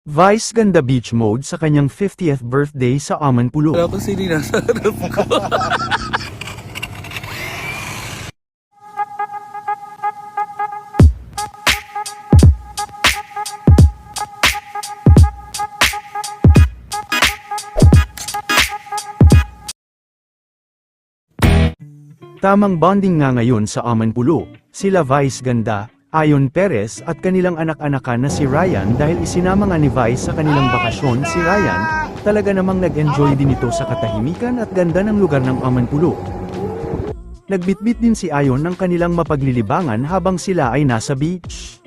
Vice ganda beach mode sa kanyang 50th birthday sa Amanpulo. Wala pa sili nasa harap ko. Tamang bonding nga ngayon sa Amanpulo, sila Vice Ganda, Ayon Perez at kanilang anak-anakan na si Ryan dahil isinama nga ni Vice sa kanilang bakasyon si Ryan, talaga namang nag-enjoy din ito sa katahimikan at ganda ng lugar ng Amanpulo. Nagbitbit din si Ayon ng kanilang mapaglilibangan habang sila ay nasa beach.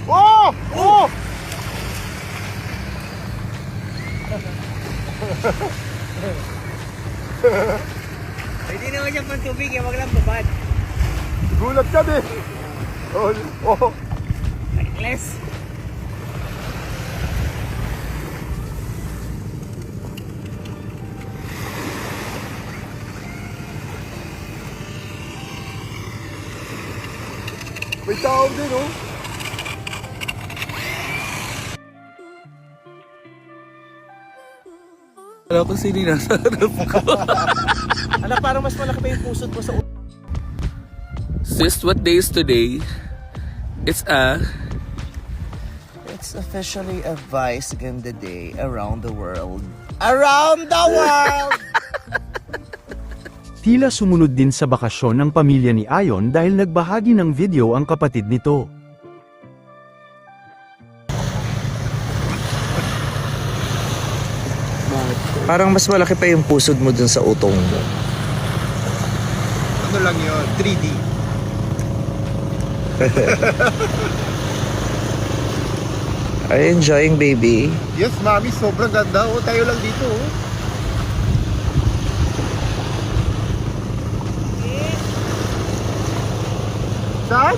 Oh! Oh! Pwede naman siyang pantubig eh, wag lang babad. Gulat ka din. Oh, oh. Less. May tao din, oh. Wala pa sili nasa harap ko. Ano, parang mas malaki pa yung pusod mo sa Sis, what day is today? It's It's officially a Vice Ganda Day around the world. Around the world! Tila sumunod din sa bakasyon ng pamilya ni Ayon dahil nagbahagi ng video ang kapatid nito. Parang mas malaki pa yung pusod mo dun sa utong mo. Ano lang yun? 3D. Are you enjoying, baby? Yes, mami. Sobrang ganda. Oh, tayo lang dito, oh. Saan?